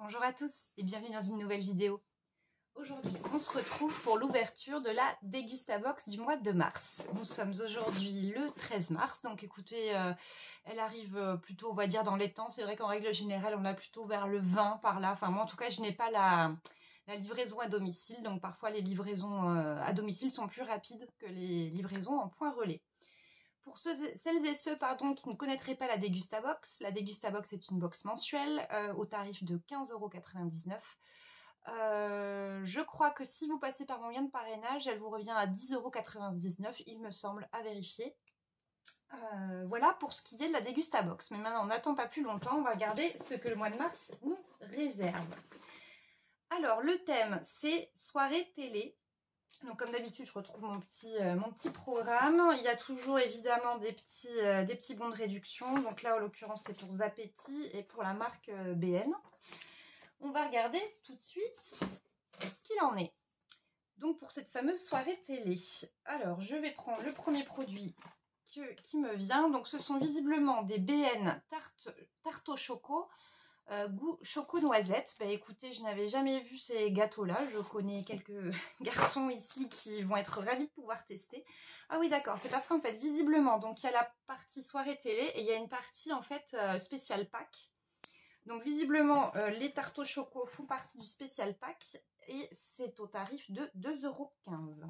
Bonjour à tous et bienvenue dans une nouvelle vidéo. Aujourd'hui, on se retrouve pour l'ouverture de la Dégustabox du mois de mars. Nous sommes aujourd'hui le 13 mars, donc écoutez, elle arrive plutôt, on va dire, dans les temps. C'est vrai qu'en règle générale, on l'a plutôt vers le 20 par là. Enfin, moi, en tout cas, je n'ai pas la livraison à domicile, donc parfois les livraisons à domicile sont plus rapides que les livraisons en point relais. Pour celles et ceux qui ne connaîtraient pas la Dégustabox est une box mensuelle au tarif de 15,99 €. Je crois que si vous passez par mon lien de parrainage, elle vous revient à 10,99 €, il me semble, à vérifier. Voilà pour ce qui est de la Dégustabox. Mais maintenant, on n'attend pas plus longtemps, on va regarder ce que le mois de mars nous réserve. Alors, le thème, c'est soirée télé. Donc comme d'habitude, je retrouve mon petit programme. Il y a toujours évidemment des petits bons de réduction. Donc là, en l'occurrence, c'est pour Zapetti et pour la marque BN. On va regarder tout de suite ce qu'il en est. Donc pour cette fameuse soirée télé. Alors, je vais prendre le premier produit qui me vient. Donc ce sont visiblement des BN tarte au choco. Goût choco noisette. Bah écoutez, je n'avais jamais vu ces gâteaux là. Je connais quelques garçons ici qui vont être ravis de pouvoir tester. Ah oui, d'accord, c'est parce qu'en fait visiblement, donc il y a la partie soirée télé et il y a une partie en fait spécial pack. Donc visiblement les tartes au choco font partie du spécial pack et c'est au tarif de 2,15 €.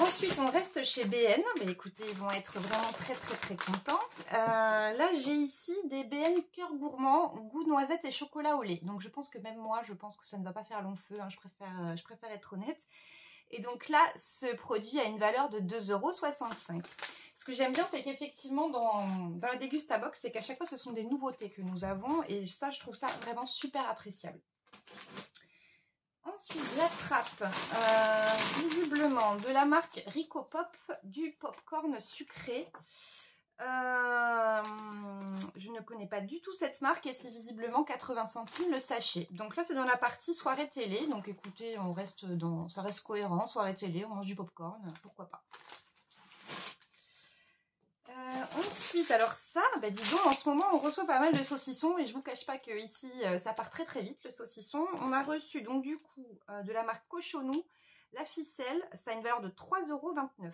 Ensuite, on reste chez BN. Bah, écoutez, ils vont être vraiment très contents. Là, j'ai ici des BN cœur gourmand, goût noisette et chocolat au lait. Donc, je pense que même moi, je pense que ça ne va pas faire long feu. Hein, je préfère être honnête. Et donc là, ce produit a une valeur de 2,65 €. Ce que j'aime bien, c'est qu'effectivement, dans la Dégustabox, c'est qu'à chaque fois, ce sont des nouveautés que nous avons. Et ça, je trouve ça vraiment super appréciable. Ensuite, j'attrape visiblement de la marque Rico Pop du popcorn sucré. Je ne connais pas du tout cette marque et c'est visiblement 80 centimes le sachet. Donc là, c'est dans la partie soirée télé. Donc écoutez, ça reste cohérent. Soirée télé, on mange du popcorn, pourquoi pas. Ensuite, alors ça, bah dis donc, en ce moment, on reçoit pas mal de saucissons et je vous cache pas que ici, ça part très vite le saucisson. On a reçu donc du coup de la marque Cochonou, la ficelle, ça a une valeur de 3,29 €,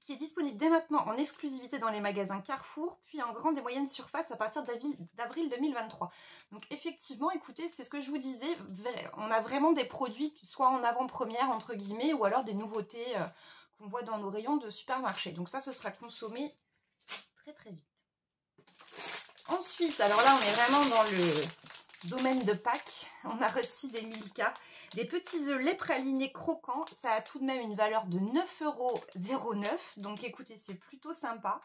qui est disponible dès maintenant en exclusivité dans les magasins Carrefour, puis en grande et moyenne surface à partir d'avril 2023. Donc effectivement, écoutez, c'est ce que je vous disais, on a vraiment des produits soit en avant-première entre guillemets, ou alors des nouveautés qu'on voit dans nos rayons de supermarché. Donc ça, ce sera consommé très vite. Ensuite, alors là, on est vraiment dans le domaine de Pâques. On a reçu des Milka, des petits œufs lait pralinés croquants. Ça a tout de même une valeur de 9,09 €. Donc écoutez, c'est plutôt sympa.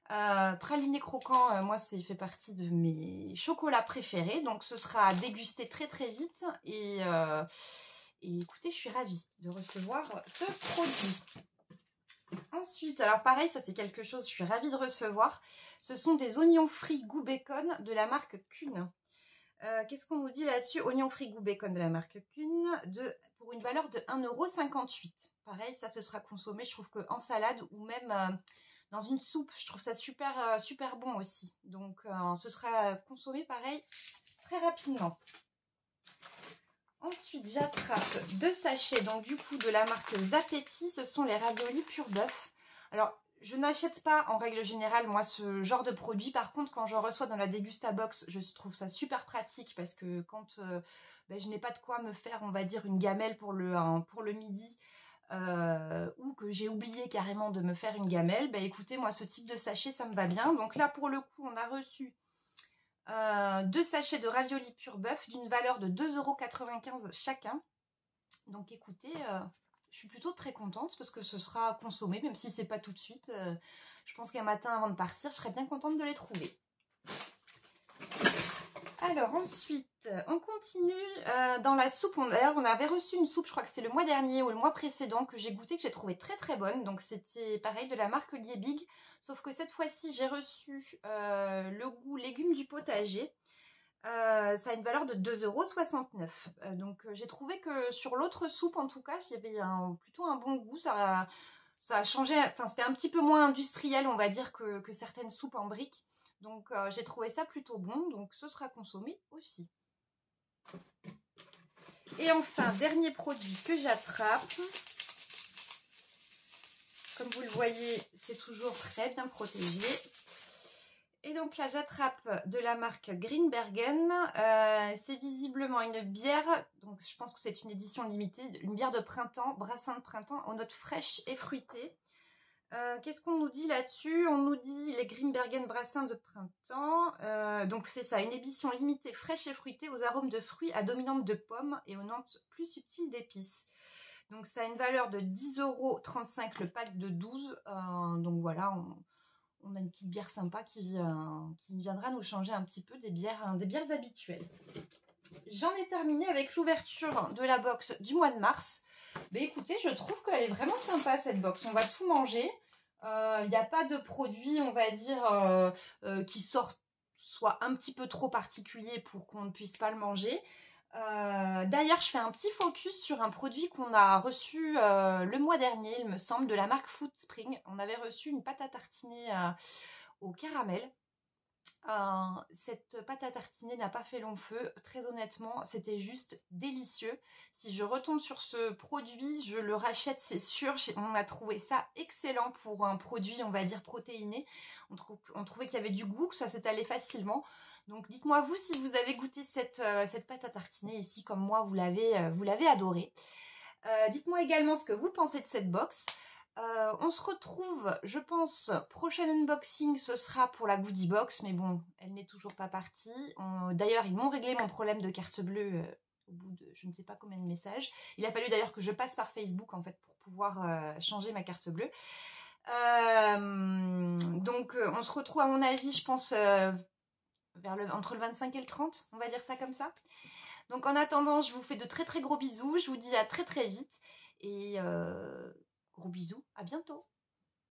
Praliné croquant, moi, c'est fait partie de mes chocolats préférés. Donc ce sera à déguster très vite. Et écoutez, je suis ravie de recevoir ce produit. Ensuite, alors pareil, ça c'est quelque chose que je suis ravie de recevoir. Ce sont des oignons frits goût bacon de la marque Kuhn. Qu'est-ce qu'on nous dit là-dessus? Oignons frits goût bacon de la marque Kuhn pour une valeur de 1,58 €. Pareil, ça ce sera consommé, je trouve qu'en salade ou même dans une soupe, je trouve ça super bon aussi. Donc ce sera consommé pareil très rapidement. Ensuite, j'attrape 2 sachets, donc du coup de la marque Zapetti, ce sont les raviolis pur bœuf. Alors, je n'achète pas en règle générale, moi, ce genre de produit. Par contre, quand j'en reçois dans la Dégustabox, je trouve ça super pratique parce que quand je n'ai pas de quoi me faire, on va dire, une gamelle pour le midi ou que j'ai oublié carrément de me faire une gamelle, écoutez, moi, ce type de sachet, ça me va bien. Donc là, pour le coup, on a reçu 2 sachets de raviolis pur bœuf d'une valeur de 2,95 € chacun. Donc écoutez, je suis plutôt très contente parce que ce sera consommé, même si c'est pas tout de suite. Je pense qu'un matin avant de partir, je serais bien contente de les trouver. Alors ensuite, on continue dans la soupe. D'ailleurs, on avait reçu une soupe, je crois que c'est le mois dernier ou le mois précédent, que j'ai goûté, que j'ai trouvé très bonne. Donc c'était pareil de la marque Liebig, sauf que cette fois-ci, j'ai reçu le goût légumes du potager. Ça a une valeur de 2,69 €. Donc j'ai trouvé que sur l'autre soupe, en tout cas, il y avait plutôt un bon goût. Ça a changé, enfin c'était un petit peu moins industriel, on va dire, que certaines soupes en briques. Donc j'ai trouvé ça plutôt bon, donc ce sera consommé aussi. Et enfin, dernier produit que j'attrape. Comme vous le voyez, c'est toujours très bien protégé. Et donc là, j'attrape de la marque Greenbergen. C'est visiblement une bière, donc je pense que c'est une édition limitée, une bière de printemps, brassin de printemps aux notes fraîches et fruitées. Qu'est-ce qu'on nous dit là-dessus? On nous dit les Greenbergen brassins de printemps. Donc c'est ça, une édition limitée fraîche et fruitée aux arômes de fruits à dominante de pommes et aux notes plus subtiles d'épices. Donc ça a une valeur de 10,35 € le pack de 12. Donc voilà, on a une petite bière sympa qui viendra nous changer un petit peu des bières habituelles. J'en ai terminé avec l'ouverture de la box du mois de mars. Mais écoutez, je trouve qu'elle est vraiment sympa cette box. On va tout manger. Il n'y a pas de produits, on va dire, qui sortent soit un petit peu trop particuliers pour qu'on ne puisse pas le manger. D'ailleurs, je fais un petit focus sur un produit qu'on a reçu le mois dernier, il me semble, de la marque Foodspring. On avait reçu une pâte à tartiner au caramel. Cette pâte à tartiner n'a pas fait long feu, très honnêtement, c'était juste délicieux. Si je retombe sur ce produit, je le rachète, c'est sûr. On a trouvé ça excellent pour un produit, on va dire, protéiné. On trouvait qu'il y avait du goût, que ça s'étalait facilement. Donc dites-moi vous si vous avez goûté cette pâte à tartiner et si comme moi vous l'avez adorée. Dites-moi également ce que vous pensez de cette box. On se retrouve, je pense, prochain unboxing, ce sera pour la goodie box, mais bon, elle n'est toujours pas partie. D'ailleurs, ils m'ont réglé mon problème de carte bleue au bout de je ne sais pas combien de messages. Il a fallu d'ailleurs que je passe par Facebook en fait pour pouvoir changer ma carte bleue. Donc, on se retrouve à mon avis, je pense, entre le 25 et le 30, on va dire ça comme ça. Donc, en attendant, je vous fais de très très gros bisous. Je vous dis à très très vite et gros bisous, à bientôt.